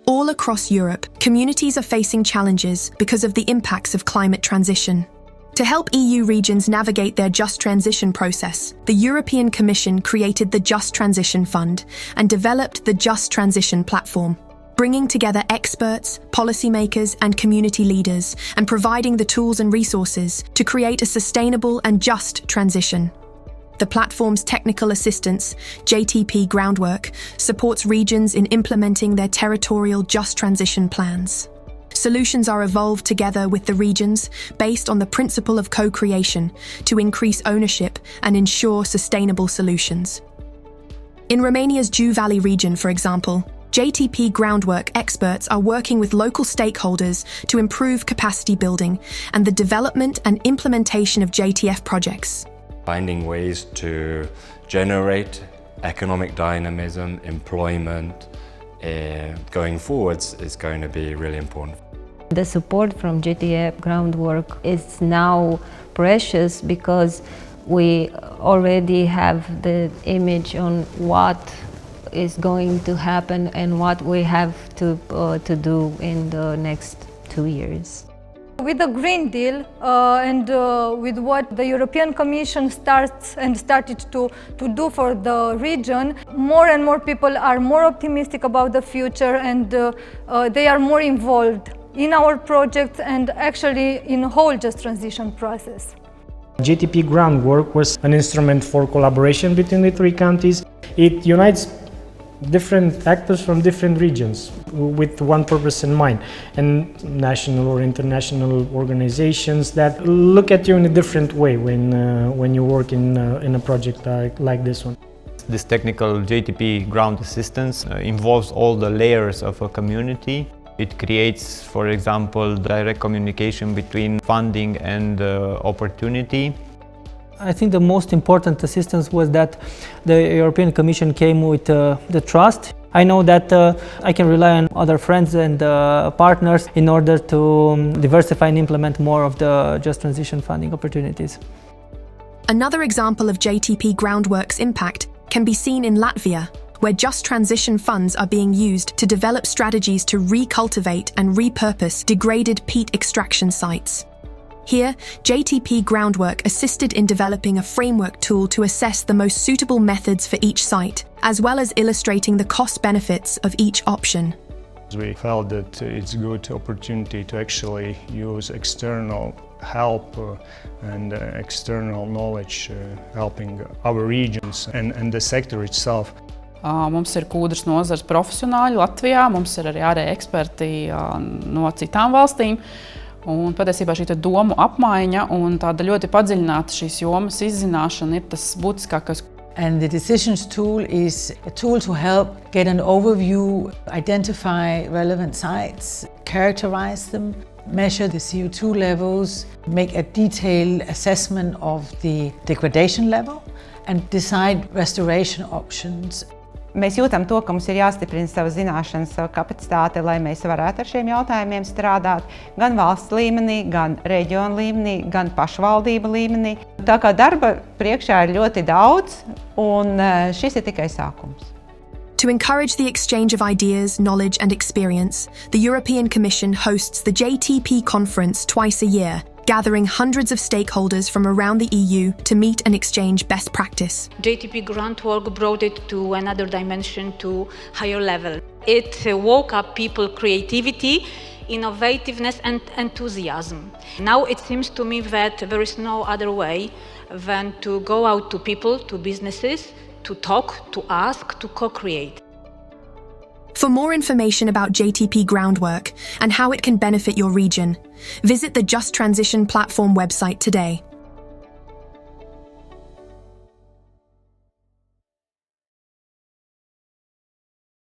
All across Europe, communities are facing challenges because of the impacts of climate transition. To help EU regions navigate their just transition process, the European Commission created the Just Transition Fund and developed the Just Transition Platform, bringing together experts, policymakers, and community leaders, and providing the tools and resources to create a sustainable and just transition. The platform's technical assistance, JTP Groundwork, supports regions in implementing their territorial just transition plans. Solutions are evolved together with the regions based on the principle of co-creation to increase ownership and ensure sustainable solutions. In Romania's Jiu Valley region, for example, JTP Groundwork experts are working with local stakeholders to improve capacity building and the development and implementation of JTF projects. Finding ways to generate economic dynamism, employment, going forwards is going to be really important. The support from JTP Groundwork is now precious because we already have the image on what is going to happen and what we have to do in the next 2 years. With the Green Deal and with what the European Commission started to do for the region, more and more people are more optimistic about the future, and they are more involved in our projects and actually in the whole just transition process. JTP Groundwork was an instrument for collaboration between the three countries. It unites different actors from different regions with one purpose in mind, and national or international organizations that look at you in a different way when you work in a project like this one. This technical JTP ground assistance involves all the layers of a community. It creates, for example, direct communication between funding and opportunity. I think the most important assistance was that the European Commission came with the trust. I know that I can rely on other friends and partners in order to diversify and implement more of the Just Transition funding opportunities. Another example of JTP Groundwork's impact can be seen in Latvia, where Just Transition funds are being used to develop strategies to recultivate and repurpose degraded peat extraction sites. Here, JTP Groundwork assisted in developing a framework tool to assess the most suitable methods for each site, as well as illustrating the cost benefits of each option. We felt that it's a good opportunity to actually use external help and external knowledge helping our regions and the sector itself. Mums ir kūdras nozares profesionāļi Latvijā, mums ir arī ārēji eksperti no citām valstīm. Un patiesībā šī domu apmaiņa un tāda ļoti padziļināta šīs jomas izzināšana ir tas būtiskākais. And the decisions tool is a tool to help get an overview, identify relevant sites, characterize them, measure the CO2 levels, make a detailed assessment of the degradation level, and decide restoration options. Mēs jūtam to, ka mums ir jāstiprina savas zināšanas, savu kapacitāti, lai mēs varētu ar šiem jautājumiem strādāt gan valsts līmenī, gan reģionu līmenī, gan pašvaldību līmenī. Tā kā darba priekšā ir ļoti daudz, un šis ir tikai sākums. To encourage the exchange of ideas, knowledge and experience, the European Commission hosts the JTP conference twice a year, gathering hundreds of stakeholders from around the EU to meet and exchange best practice. JTP Groundwork brought it to another dimension, to higher level. It woke up people's creativity, innovativeness and enthusiasm. Now it seems to me that there is no other way than to go out to people, to businesses, to talk, to ask, to co-create. For more information about JTP Groundwork and how it can benefit your region, visit the Just Transition Platform website today.